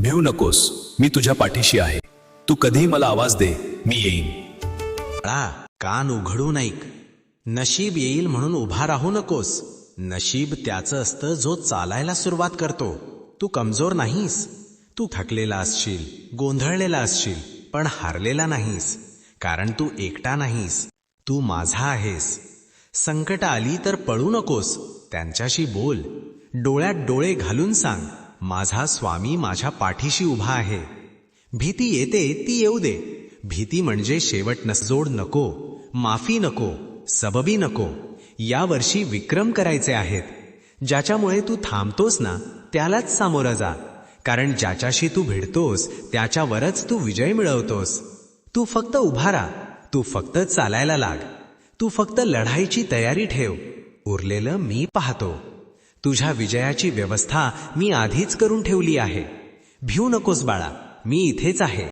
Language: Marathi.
भिवू नकोस, मी तुझ्या पाठीशी आहे. तू कधीही मला आवाज दे, मी येईन. बाळा, कान उघडून ऐक. नशीब येईल म्हणून उभा राहू नकोस. नशीब त्याचं असतं जो चालायला सुरुवात करतो. तू कमजोर नाहीस. तू थकलेला असशील, गोंधळलेला असशील, पण हारलेला नाहीस. कारण तू एकटा नाहीस. तू माझा आहेस. संकट आली तर पळू नकोस. त्यांच्याशी बोल. डोळ्यात डोळे घालून सांग, माझा स्वामी माझ्या पाठीशी उभा आहे. भीती येते ती येऊ दे. भीती म्हणजे शेवट नसजोड नको, माफी नको, सबबी नको. या वर्षी विक्रम करायचे आहेत. ज्याच्यामुळे तू थांबतोस ना, त्यालाच सामोरं जा. कारण ज्याच्याशी तू भिडतोस त्याच्यावरच तू विजय मिळवतोस. तू फक्त उभा राहा. तू फक्त चालायला लाग. तू फक्त लढाईची तयारी ठेव. उरलेलं मी पाहतो. तुझ्या विजयाची व्यवस्था मी आधीच करून ठेवली आहे. भिवू नकोस बाळा, मी इथेच आहे.